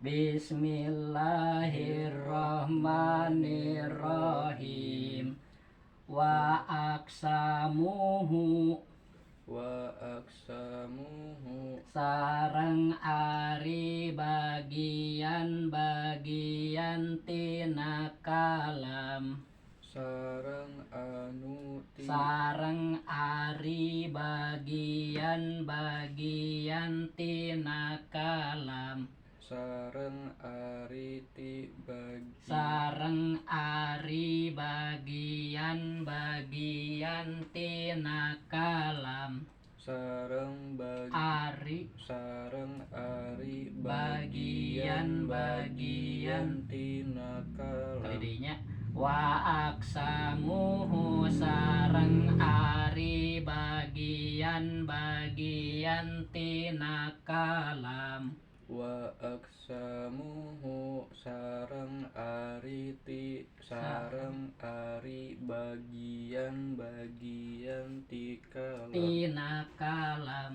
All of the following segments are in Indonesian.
Bismillahirrahmanirrahim. Wa aksamuhu sareng ari bagian-bagian tina kalam. Sareng ari bagian-bagian tina kalam. Sareng ari bagian-bagian tina kalam. Sareng ari bagian-bagian tina kalam. Kalidinya wa aksamuhu sareng ari bagian-bagian tina kalam. Wa aksamuhu sareng ari bagian-bagian tina kalam.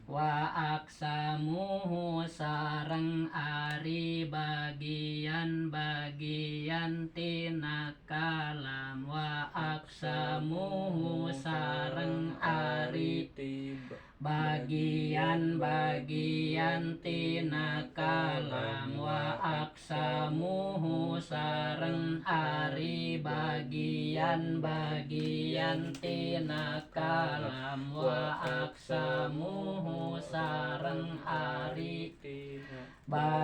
Wa aksamuhu sareng ari bagian-bagian tina kalam. Wa aksamuhu sareng ari bagian-bagian tina kalam. Wa aksamuhu sareng ari bagian-bagian tina kalam. Wa aksamuhu sareng ari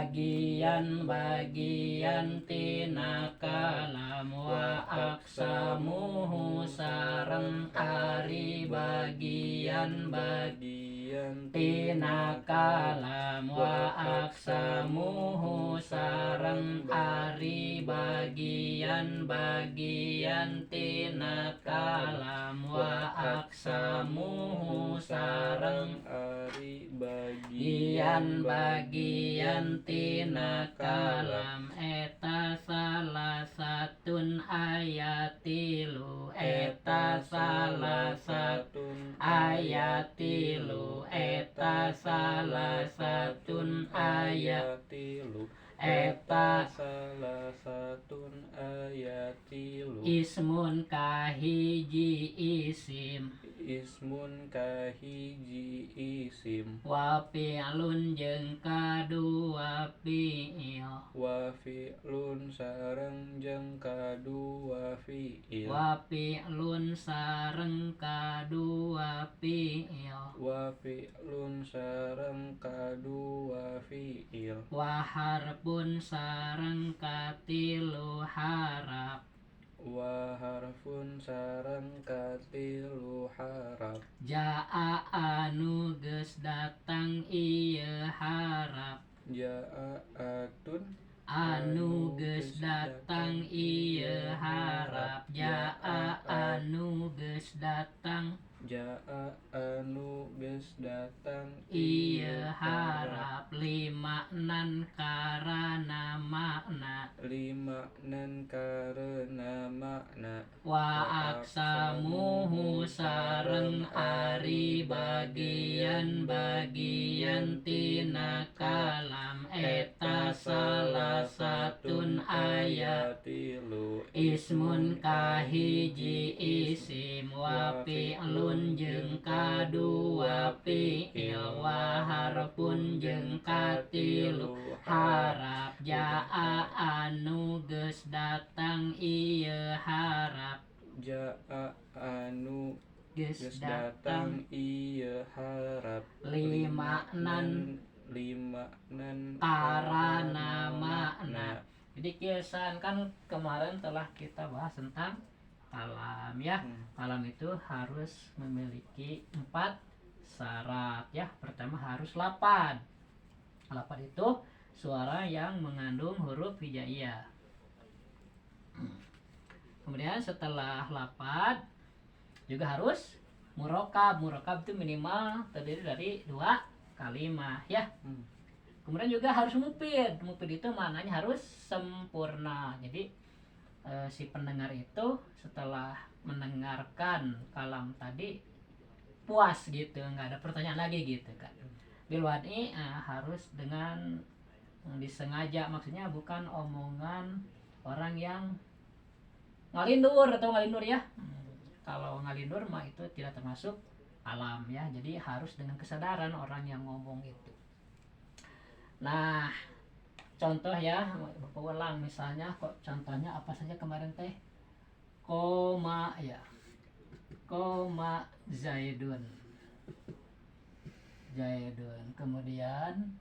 bagian-bagian tina kalam. Wa aksamuhu sareng ari bagian-bagian tina kalam. Wa aksamuhu sareng ari bagian-bagian tina kalam. Wa aksamuhu sareng ari bagian-bagian tina kalam. Eta salah satun ayatilu. Eta salah satun ayatilu. Eta salah satun ayatilu. Eta salah satun ayatilu. Ismun kahiji isim. Ismun kahiji isim. Wa fi'lun jeung kadua fi'il. Wa fi'lun sareng jeung kadua fi'il. Wa fi'lun sareng kadua fi'il. Wa fi'lun sareng kadua fi'il. Wa harfun sareng katilu harap. Wa harfun sareng katilu harap. Ja'a anu geus datang ieu harap. Ja'a atun anu geus datang ieu harap. Ja'a anu geus datang. Ja'a anu geus datang ieu harap. Limaknan karana makna. Limaknan karana makna. Wa aksamuhu sareng ari bagian-bagian tina kalam. Eta salah satun ayatilu. Ismun kahiji isim. Wa fi'lun jeung kadua fi'il. Wa harfun jeung katilu harap. Ja'a anu geus datang ieu harap. Ja'a anu geus datang ieu harap. Limaknan karana makna. Jadi kiasan kan kemarin telah kita bahas tentang kalam ya. Kalam itu harus memiliki 4 syarat ya. Pertama harus lapad. Lapad itu suara yang mengandung huruf hijaiyah. Kemudian setelah lapad juga harus murokab. Murokab itu minimal terdiri dari 2 kalimat ya. Kemudian juga harus mufid. Mufid itu maknanya harus sempurna. Jadi si pendengar itu setelah mendengarkan kalam tadi puas gitu, nggak ada pertanyaan lagi gitu kan. bilwad'i harus dengan disengaja, maksudnya bukan omongan orang yang ngalindur atau ngalindur ya. Kalau ngalindur mah itu tidak termasuk alam ya, jadi harus dengan kesadaran orang yang ngomong itu. Nah, contoh ya, ulang misalnya kok contohnya apa saja kemarin teh, koma ya, koma Zaidun, kemudian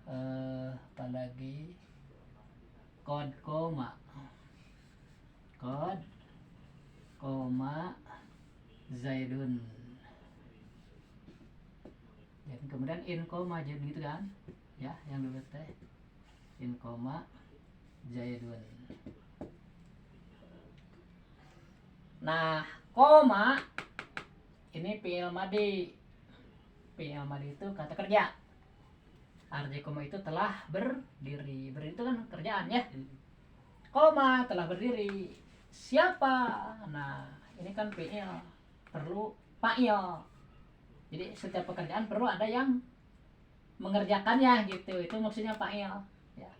apa lagi, kod koma Zaidun, dan kemudian in koma jadi gitu kan ya, yang dulu teh in koma Zaidun. Nah, koma ini fi'il madhi itu kata kerja. Arti koma itu telah berdiri itu kan kerjaan ya. Koma telah berdiri. Siapa? Nah, ini kan fi'il, perlu fa'il. Jadi setiap pekerjaan perlu ada yang mengerjakannya gitu. Itu maksudnya fa'il ya.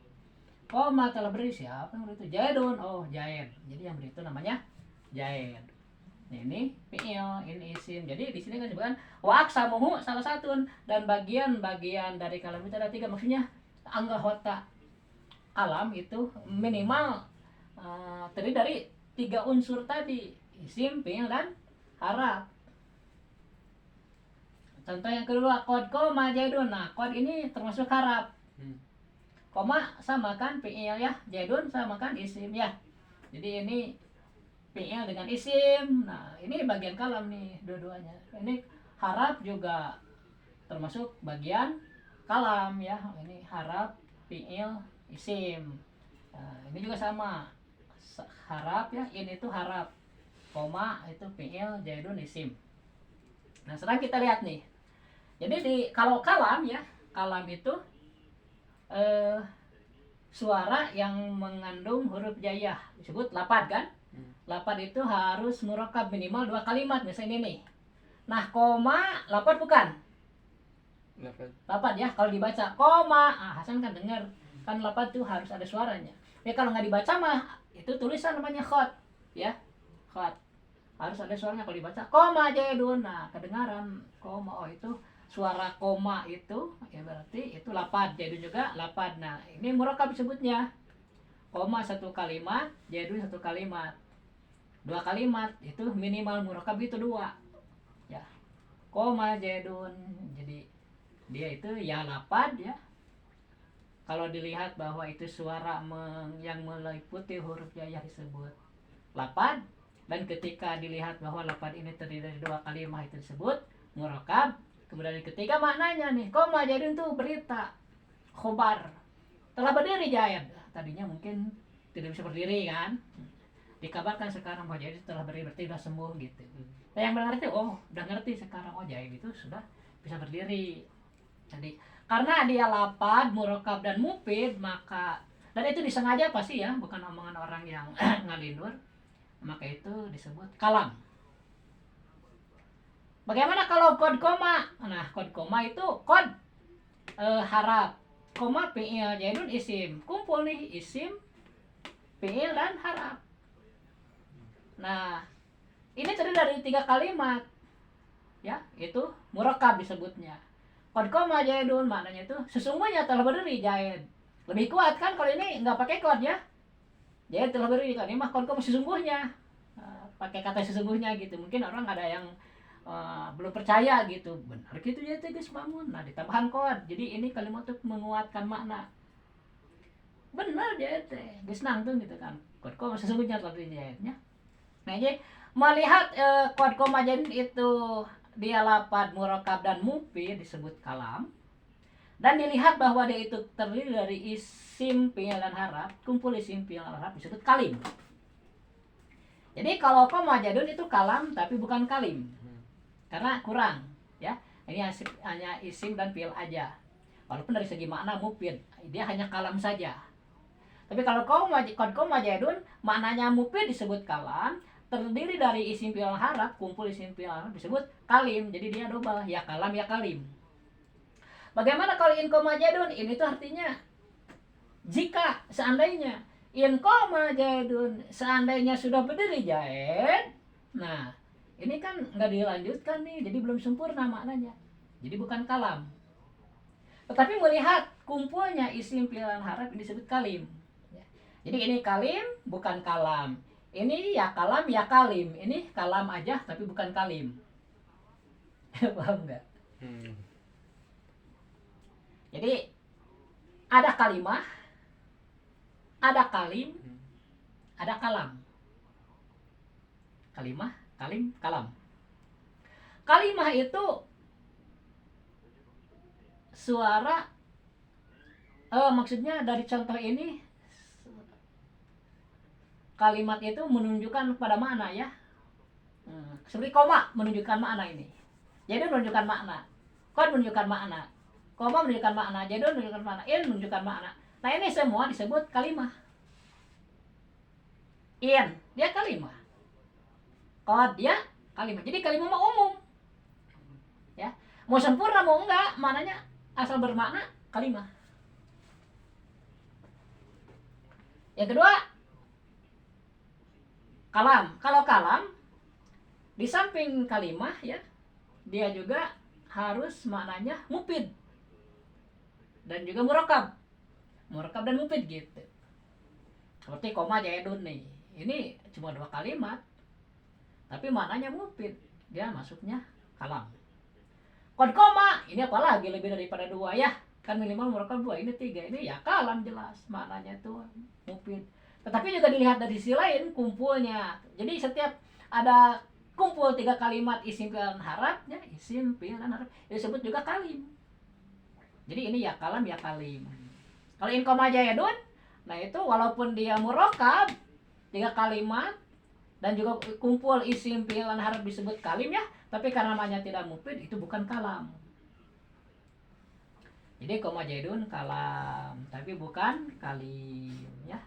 Koma telah berdiri, siapa yang berdiri itu? Jaidun. Oh, Jaid. Jadi yang berdiri itu namanya Jaid. Nah, ini fi'il, ini isim. Jadi di sini kan disebutkan wa aqsamuhu salah satu, dan bagian-bagian dari kalam itu ada 3. Maksudnya anggota kalam itu minimal terdiri dari 3 unsur tadi, isim, fi'il, dan haraf. Contoh yang kedua, qad qoma Jaidun. Nah, qad ini termasuk haraf. Koma sama kan fi'il ya, Jaidun sama kan isim ya. Jadi ini fi'il dengan isim. Nah, ini bagian kalam nih dua-duanya. Ini haraf juga termasuk bagian kalam ya. Ini haraf, fi'il, isim. Nah, ini juga sama. Haraf ya, ini itu haraf. Koma itu fi'il, Jaidun isim. Nah, sekarang kita lihat nih. Jadi kalau kalam ya, kalam itu suara yang mengandung huruf jaiyah disebut lapad kan? Lapad itu harus murakkab minimal 2 kalimat, misalnya ini nih. Nah, koma lapad bukan? Lapad ya, kalau dibaca koma, Hasan kan dengar kan lapad itu harus ada suaranya. Ya kalau nggak dibaca mah itu tulisan namanya khot ya, khot harus ada suaranya. Kalau dibaca koma Jaidun, nah kedengaran koma, oh itu suara koma itu ya, berarti itu lapad. Jaidun juga lapad. Nah, ini murakkab disebutnya. Koma 1 kalimat, Jaidun 1 kalimat. 2 kalimat itu minimal murakkab itu 2 ya. Koma Jaidun, jadi dia itu ya lapad ya. Kalau dilihat bahwa itu suara yang meliputi huruf jaiyah disebut lapad, dan ketika dilihat bahwa lapad ini terdiri dari 2 kalimat itu disebut murakkab. Kemudian yang ketiga maknanya nih, koma Jaidun itu berita, khobar, telah berdiri Jaid. Tadinya mungkin tidak bisa berdiri kan, dikabarkan sekarang bahwa Jaid telah berdiri, berarti sudah sembuh gitu. Nah, yang benar itu udah ngerti sekarang, Jaid itu sudah bisa berdiri. Jadi karena dia lapad, murakkab, dan mufid, maka, dan itu disengaja pasti ya, bukan omongan orang yang ngalindur, maka itu disebut kalam. Bagaimana kalau kod koma? Nah, kod koma itu kod haraf, koma fi'il, Jaidun isim. Kumpul nih isim, fi'il, dan haraf. Nah, ini terdiri dari 3 kalimat ya, itu murakkab disebutnya. Qad qama Jaidun maknanya itu sesungguhnya telah berdiri Jaid. Lebih kuat kan kalau ini nggak pakai qad ya. Jaid telah berdiri kan, ini mah qad qama sesungguhnya. Pakai kata sesungguhnya gitu. Mungkin orang ada yang belum percaya gitu. Benar gitu ya teh geus bangun. Nah, ditambahan qad. Jadi ini kalimat itu menguatkan makna. Benar Jaid teh geus nangtung gitu kan. Qad qama sesungguhnya telah berdiri Jaidnya. Nah, jadi melihat qad qama Jaidun itu dia lapad, murakkab, dan mufid disebut kalam, dan dilihat bahwa dia itu terdiri dari isim, fi'il, dan haraf, kumpul isim, fi'il, dan haraf disebut kalim. Jadi kalau koma Jaidun itu kalam tapi bukan kalim, karena kurang ya, ini hanya isim dan fi'il aja, walaupun dari segi makna mufid dia hanya kalam saja. Tapi kalau koma Jaidun maknanya mufid disebut kalam, terdiri dari isim fi'il haraf, kumpul isim fi'il haraf disebut kalim. Jadi dia double, ya kalam ya kalim. Bagaimana kalau in koma jaidun? In itu artinya jika, seandainya. In koma jaidun, seandainya sudah berdiri Jaid. Nah, ini kan nggak dilanjutkan nih, jadi belum sempurna maknanya. Jadi bukan kalam. Tetapi melihat kumpulnya isim fi'il dan haraf disebut kalim. Jadi ini kalim bukan kalam. Ini ya kalam ya kalim. Ini kalam aja tapi bukan kalim. Paham nggak? Jadi ada kalimah, ada kalim, ada kalam. Kalimah, kalim, kalam. Kalimah itu suara, maksudnya dari contoh ini kalimat itu menunjukkan pada makna ya. Seperti koma menunjukkan makna ini. Jadi menunjukkan makna. Kon menunjukkan makna. Koma menunjukkan makna. Jadi menunjukkan makna. In menunjukkan makna. Nah ini semua disebut kalimah. In dia kalimah. Kod dia kalimah. Jadi kalimah mah umum. Ya. Mau sempurna mau enggak, maknanya asal bermakna kalimah. Yang kedua, kalam. Kalau kalam di samping kalimah ya, dia juga harus maknanya mufid dan juga murakab. Murakab dan mufid gitu. Seperti koma jaidun nih. Ini cuma 2 kalimat. Tapi maknanya mufid. Dia masuknya kalam. Kod koma, ini apalagi lebih daripada 2 ya. Kan minimal murakab 2, ini 3. Ini ya kalam jelas maknanya tuh mufid. Tetapi juga dilihat dari sisi lain kumpulnya. Jadi setiap ada kumpul 3 kalimat isim fi'il dan haraf ya, isim fi'il dan haraf disebut juga kalim. Jadi ini ya kalam ya kalim. Kalau in koma jaidun, nah itu walaupun dia murakab 3 kalimat dan juga kumpul isim fi'il dan haraf disebut kalim ya, tapi karena namanya tidak mufid itu bukan kalam. Jadi koma jaidun kalam, tapi bukan kalim ya.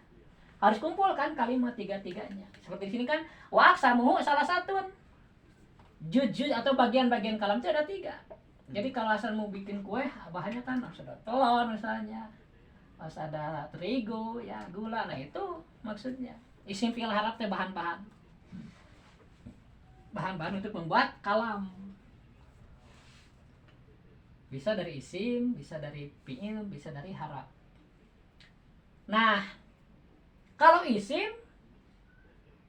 Harus kumpul kan kalimat 3-3-nya. Seperti di sini kan wa aksamuhu salah satu. Juz atau bagian-bagian kalam itu ada 3. Jadi kalau asal mau bikin kue, bahannya kan harus ada telur misalnya, harus ada terigu, ya gula. Nah itu maksudnya. Isim fi'il haraf teh bahan-bahan. Bahan-bahan untuk membuat kalam. Bisa dari isim, bisa dari fi'il, bisa dari haraf. Nah, kalau isim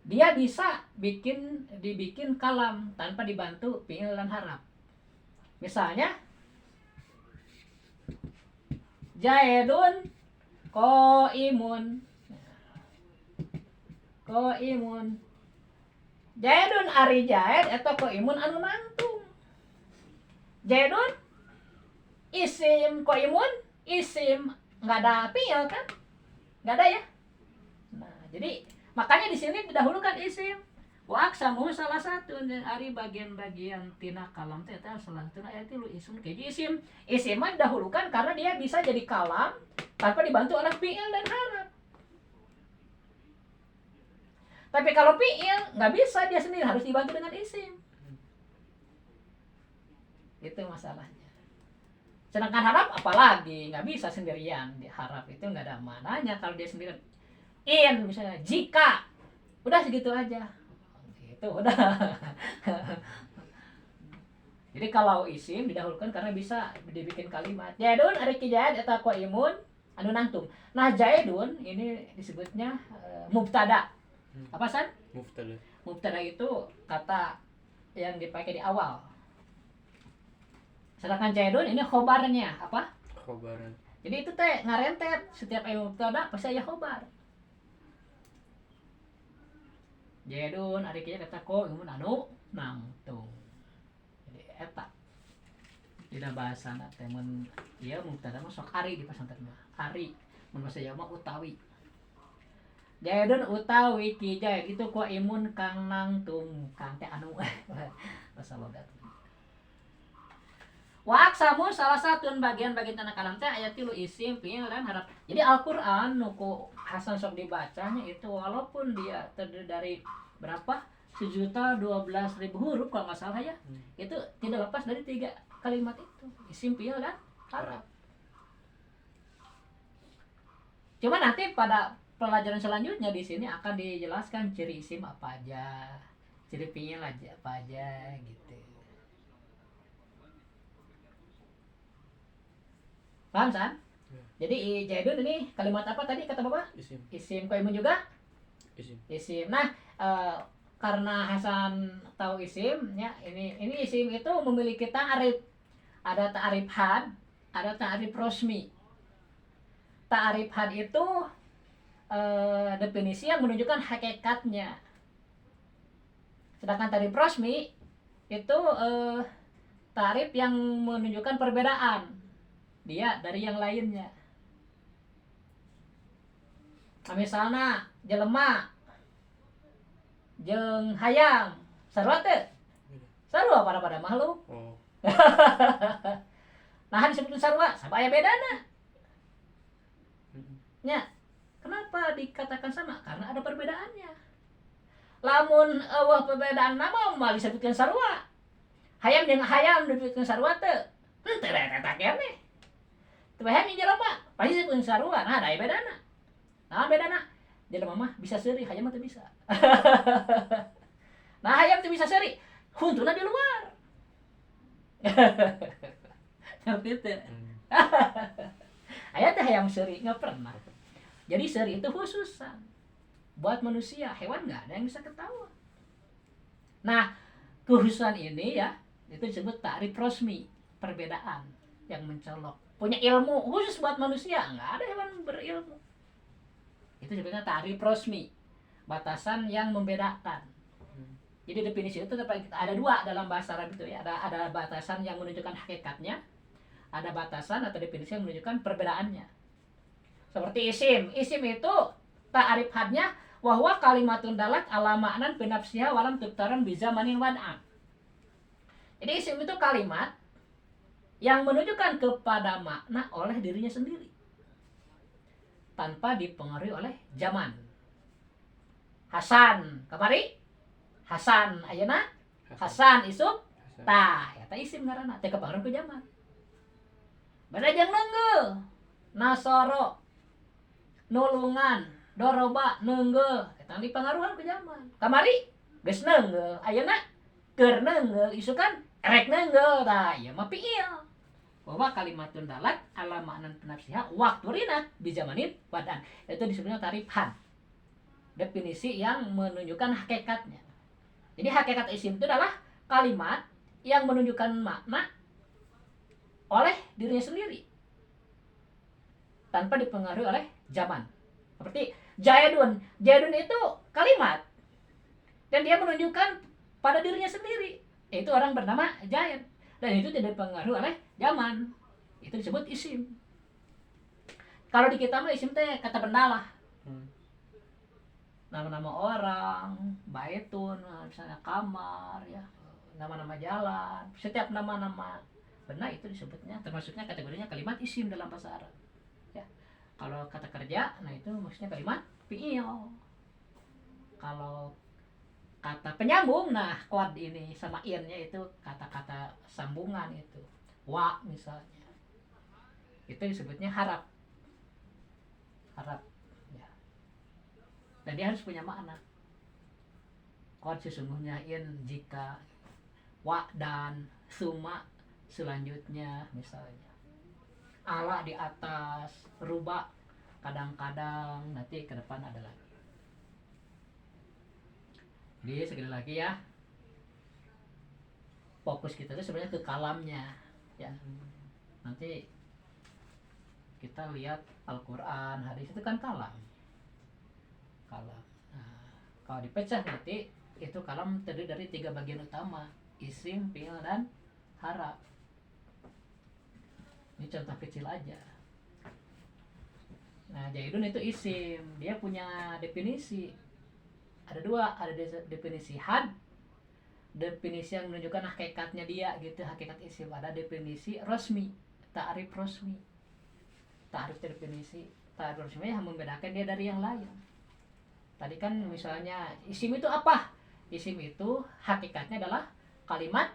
dia bisa dibikin kalam tanpa dibantu fi'il dan haraf. Misalnya Jaidun qaimun. Qaimun. Jaidun ari Jaid eta qaimun anu nangtung. Jaidun isim, qaimun isim, enggak ada fi'il kan? Enggak ada ya? Nah, jadi makanya di sini didahulukan isim. Wa aksamu salah satu dan ari bagian-bagian tina kalam teh salah satu ayat itu isim. Jadi isim mah didahulukan karena dia bisa jadi kalam tanpa dibantu oleh fi'il dan haraf. Tapi kalau fi'il nggak bisa dia sendiri, harus dibantu dengan isim. Itu masalahnya. Sedangkan haraf apalagi nggak bisa sendirian. Di haraf itu nggak ada mananya kalau dia sendirian. In misalnya jika udah segitu aja itu udah. Jadi kalau isim didahulukan karena bisa dibikin kalimat jaidun ari kijaid eta qaimun anu nangtung. Nah jaidun ini disebutnya mubtada. Apa san? Mubtada. Mubtada itu kata yang dipakai di awal. Sedangkan jaidun ini khobarnya apa? Khobaran. Jadi itu teh ngarentet setiap mubtada pasti aya khobar. Jaidun ari kieu kata ko imun anu nangtung. Jadi eta. Dina bahasana teh mun ieu mubtada mah sok ari di pasantren mah. Ari mun bahasa Jawa mah utawi. Jaidun utawi ki Jaid itu ko imun kang nangtung, kang teh anu bahasa logat. Wa aksamu salah satu bagian-bagian tanah kalam teh ayat 3 isim fi'il dan haraf. Jadi Al-Qur'an nuku Hasan sok dibacanya itu walaupun dia terdiri dari berapa? 1.012.000 huruf kalau nggak salah ya. Itu tidak lepas dari 3 kalimat itu, isim fi'il dan harap. Cuma nanti pada pelajaran selanjutnya di sini akan dijelaskan ciri isim apa aja, ciri fi'il aja apa aja gitu. Paham San? Jadi Jaidun ini kalimat apa tadi kata Bapak? Isim. Isim. Qaimun juga? Isim. Isim. Nah, karena Hasan tahu isim ya, ini isim itu memiliki ta'rif. Ada ta'rif had, ada ta'rif rosmi. Ta'rif had itu definisi yang menunjukkan hakikatnya. Sedangkan ta'rif rosmi itu ta'rif yang menunjukkan perbedaan dia dari yang lainnya. Nah, misalnya jelema jeung hayam sarua teh? Sarua pada makhluk. Oh. Nah disebut sarua, sabaya bedana. Nya, kenapa dikatakan sama? Karena ada perbedaannya. Lamun eueuh perbedaan nama mah disebutkeun sarua. Hayam jeung hayam disebutkeun sarua teh. Teu eta keneh. Teu hayam jeung jelema, pasti disebutkeun sarua. Nah, da aya bedana. Nah, bedana. Jelema mah bisa seuri, hayam mah teu bisa. Nah, hayam teu bisa seuri, huntuna di luar. Ngerti teu? Aya teh hayam seuri, enggak pernah. Jadi seuri itu khususan buat manusia, hewan enggak ada yang bisa ketahuan. Nah, kekhususan ini ya, itu disebut ta'rif rosmi, perbedaan yang mencolok. Punya ilmu khusus buat manusia, enggak ada hewan berilmu. Itu sebenarnya ta'rif rosmi, batasan yang membedakan. Jadi definisi itu ada dua dalam bahasa Arab itu ya, ada batasan yang menunjukkan hakikatnya, ada batasan atau definisi yang menunjukkan perbedaannya. Seperti isim itu ta'rif hadnya wa huwa kalimatun dalat ala ma'nan bi nafsiha wa lam tutaran bi zamanin wad'an. Jadi isim itu kalimat yang menunjukkan kepada makna oleh dirinya sendiri, tanpa dipengaruhi oleh zaman. Hasan, kamari Hasan ayeuna Hasan isuk tah eta isim ngaranna teh kepengaruh ku zaman. Bada jeung neungeul nasoro nulungan doroba neungeul eta dipengaruhan ku zaman. Kamari geus neungeul ayeuna keur neungeul isukan erek neungeul tah ieu mah fi'il. Bahwa kalimatun dalat ala ma'nan penafsiha wakturina di zamanin badan. Itu disebutnya ta'rif had. Definisi yang menunjukkan hakikatnya. Jadi hakikat isim itu adalah kalimat yang menunjukkan makna oleh dirinya sendiri tanpa dipengaruhi oleh zaman. Seperti Jaidun. Jaidun itu kalimat dan dia menunjukkan pada dirinya sendiri. Itu orang bernama Jaid. Dan itu tidak dipengaruhi oleh zaman. Itu disebut isim. Kalau di kita mah isim teh kata benda lah. Nama-nama orang, baitun, misalnya kamar, ya, nama-nama jalan, setiap nama-nama benda itu disebutnya, termasuknya kategorinya kalimat isim dalam bahasa Arab. Ya, kalau kata kerja, nah itu maksudnya kalimat fi'il. Kalau kata penyambung, nah kod ini sama innya itu kata-kata sambungan itu, wa misalnya, itu disebutnya harap. Dan dia harus punya makna. Kod sesungguhnya in jika, wa dan, suma selanjutnya misalnya. Ala di atas, ruba kadang-kadang, nanti ke depan ada lagi. Jadi sekali lagi ya, fokus kita itu sebenarnya ke kalamnya ya. Nanti kita lihat Al-Quran, hadis itu kan kalam. Nah, kalau dipecah nanti itu kalam terdiri dari 3 bagian utama, isim, fi'il, dan harap. Ini contoh kecil aja. Nah, Jaidun itu isim, dia punya definisi. Ada 2, ada definisi had, definisi yang menunjukkan hakikatnya dia gitu, hakikat isim. Ada definisi rosmi, ta'rif rosmi. Ta'rif definisi, ta'rif rosmi yang membedakan dia dari yang lain. Tadi kan misalnya isim itu apa? Isim itu hakikatnya adalah kalimat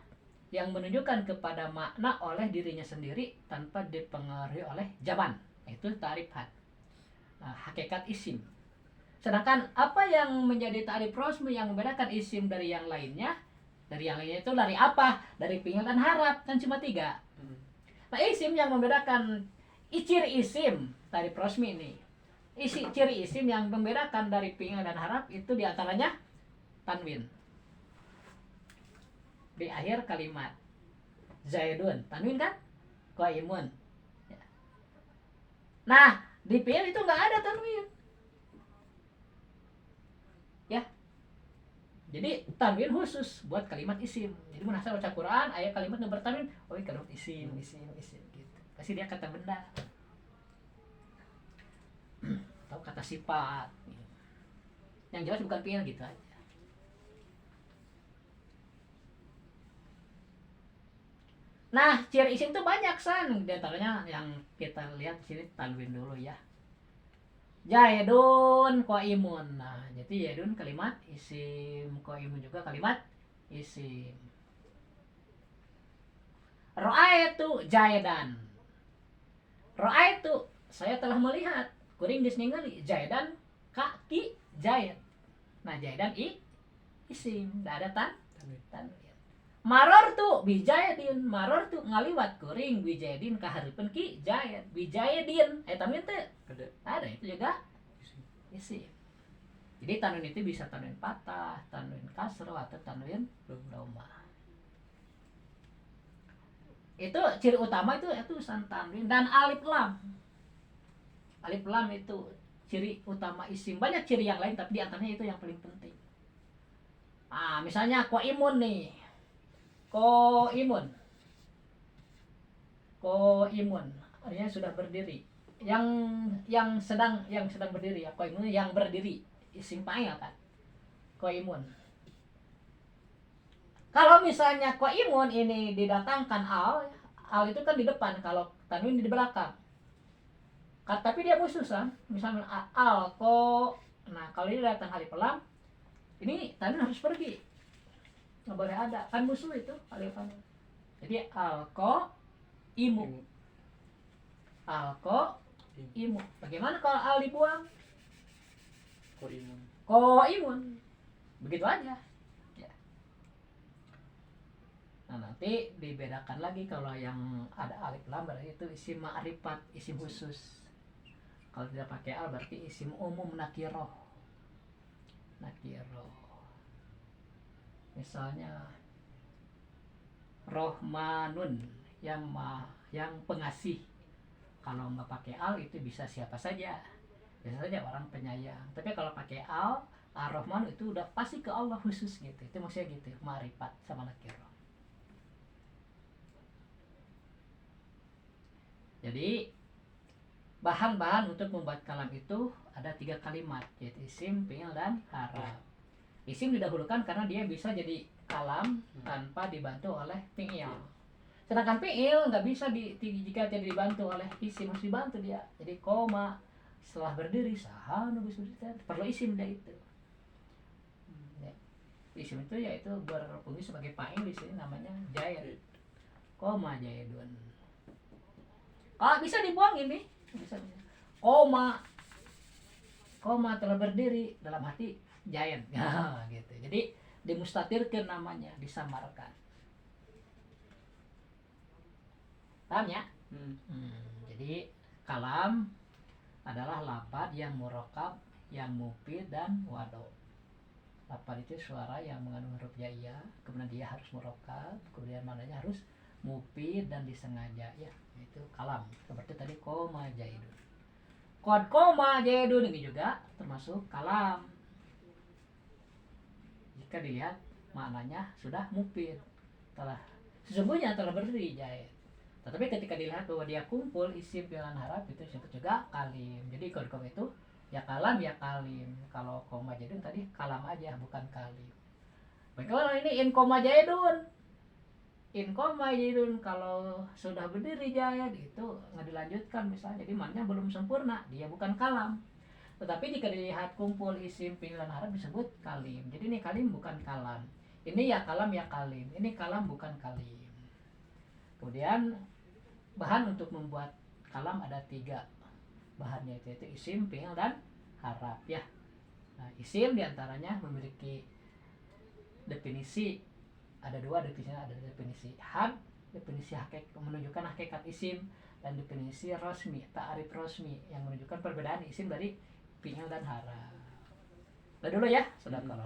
yang menunjukkan kepada makna oleh dirinya sendiri tanpa dipengaruhi oleh zaman. Itu ta'rif had. Nah, hakikat isim. Sedangkan apa yang menjadi ta'rif rasmi yang membedakan isim dari yang lainnya? Dari yang lainnya itu dari apa? Dari fi'il dan haraf, kan cuma 3. Nah, isim yang membedakan ciri isim ta'rif rasmi ini. Ciri isim yang membedakan dari fi'il dan haraf itu diantaranya tanwin di akhir kalimat. Zaidun, tanwin kan? Qaimun. Ya. Nah, di fi'il itu nggak ada tanwin. Ya. Jadi tanwin khusus buat kalimat isim. Jadi menasal baca Quran, ayat kalimat yang bertanwin, oh kalimat isim gitu. Pasti dia kata benda. Atau kata sifat. Yang jelas bukan fi'il gitu aja. Nah, ciri isim itu banyak san. Di antaranya yang kita lihat di sini tanwin dulu ya. Jaidun qaimun. Nah, jadi jaidun kalimat isim, qaimun juga kalimat isim. Ra'aitu jaidan. Ra'aitu, saya telah melihat. Kuring geus ningali jaidan kaki jaid. Nah, jaidan isim, da ada tanwin. Marortu bijaidin, marortu ngaliwat kuring bijaidin kahareupeun ki jaid, bijaidin tanwin teh ada itu juga isim. Jadi tanwin itu bisa tanwin patah, tanwin kasroh atau tanwin dhamma. Itu ciri utama itu tanwin dan alif lam. Alif lam itu ciri utama isim. Banyak ciri yang lain tapi di antaranya itu yang paling penting. Ah, misalnya qaimun nih. Qaimun artinya sudah berdiri. Yang sedang berdiri ya, qaimun yang berdiri. Isim fa'il kan. Qaimun. Kalau misalnya qaimun ini didatangkan al itu kan di depan, kalau tanwin di belakang. Tapi dia khusus kan. Misalnya al ko. Nah, kalau ini datang alif lam, ini tanwin harus pergi. Nggak boleh ada, kan musuh itu alif lam. Jadi alko imu. Bagaimana kalau al dibuang? Qaimun. Begitu aja ya. Nah, nanti dibedakan lagi kalau yang ada alif lam berarti itu isim ma'rifat, isim khusus. Kalau tidak pakai al berarti isim umum nakiroh. Misalnya Rohmanun yang pengasih. Kalau nggak pakai al itu bisa siapa saja. Biasa saja orang penyayang. Tapi kalau pakai al, Ar-Rahman itu udah pasti ke Allah khusus gitu. Itu maksudnya gitu, ma'rifat sama nakirah. Jadi bahan-bahan untuk membuat kalam itu ada 3 kalimat, yaitu isim, fi'il, dan haraf. Isim didahulukan karena dia bisa jadi kalam tanpa dibantu oleh fi'il. Sedangkan fi'il nggak bisa jika tidak dibantu oleh isim, harus dibantu dia. Jadi koma setelah berdiri perlu isim dia itu. Isim itu yaitu berfungsi sebagai fa'il di sini namanya jaid. Koma jaidun. Bisa dibuang ini. Bisa. Koma telah berdiri dalam hati jaid. Gitu. Jadi dimustatirkan namanya, disamarkan. Paham ya? Jadi kalam adalah lafaz yang murakkab, yang mufid dan wado. Lafaz itu suara yang mengandung huruf jaiyah, kemudian dia harus murakkab, kemudian mananya harus mufid dan disengaja ya. Itu kalam. Seperti tadi koma jaidun. Qad koma jaidun ini juga termasuk kalam. Jika dilihat maknanya sudah mufid, sesungguhnya telah berdiri jaid. Tetapi ketika dilihat bahwa dia kumpul isim fi'il haraf itu disebut juga kalim. Jadi kodkom itu ya kalam ya kalim. Kalau koma jaidun tadi kalam aja bukan kalim. Bagaimana ini in koma jaidun? In koma jaidun kalau sudah berdiri jaid itu nggak dilanjutkan misalnya. Jadi maknanya belum sempurna, dia bukan kalam. Tetapi jika dilihat kumpul isim fi'il haraf disebut kalim. Jadi ini kalim bukan kalam. Ini ya kalam ya kalim. Ini kalam bukan kalim. Kemudian bahan untuk membuat kalam ada 3 bahannya, yaitu isim, fi'il, dan haraf ya. Nah, isim diantaranya memiliki definisi, ada 2 definisinya, ada definisi had, definisi menunjukkan hakikat isim, dan definisi resmi, ta'rif resmi yang menunjukkan perbedaan isim dari fi'il dan haraf. Udah dulu ya, sedangkan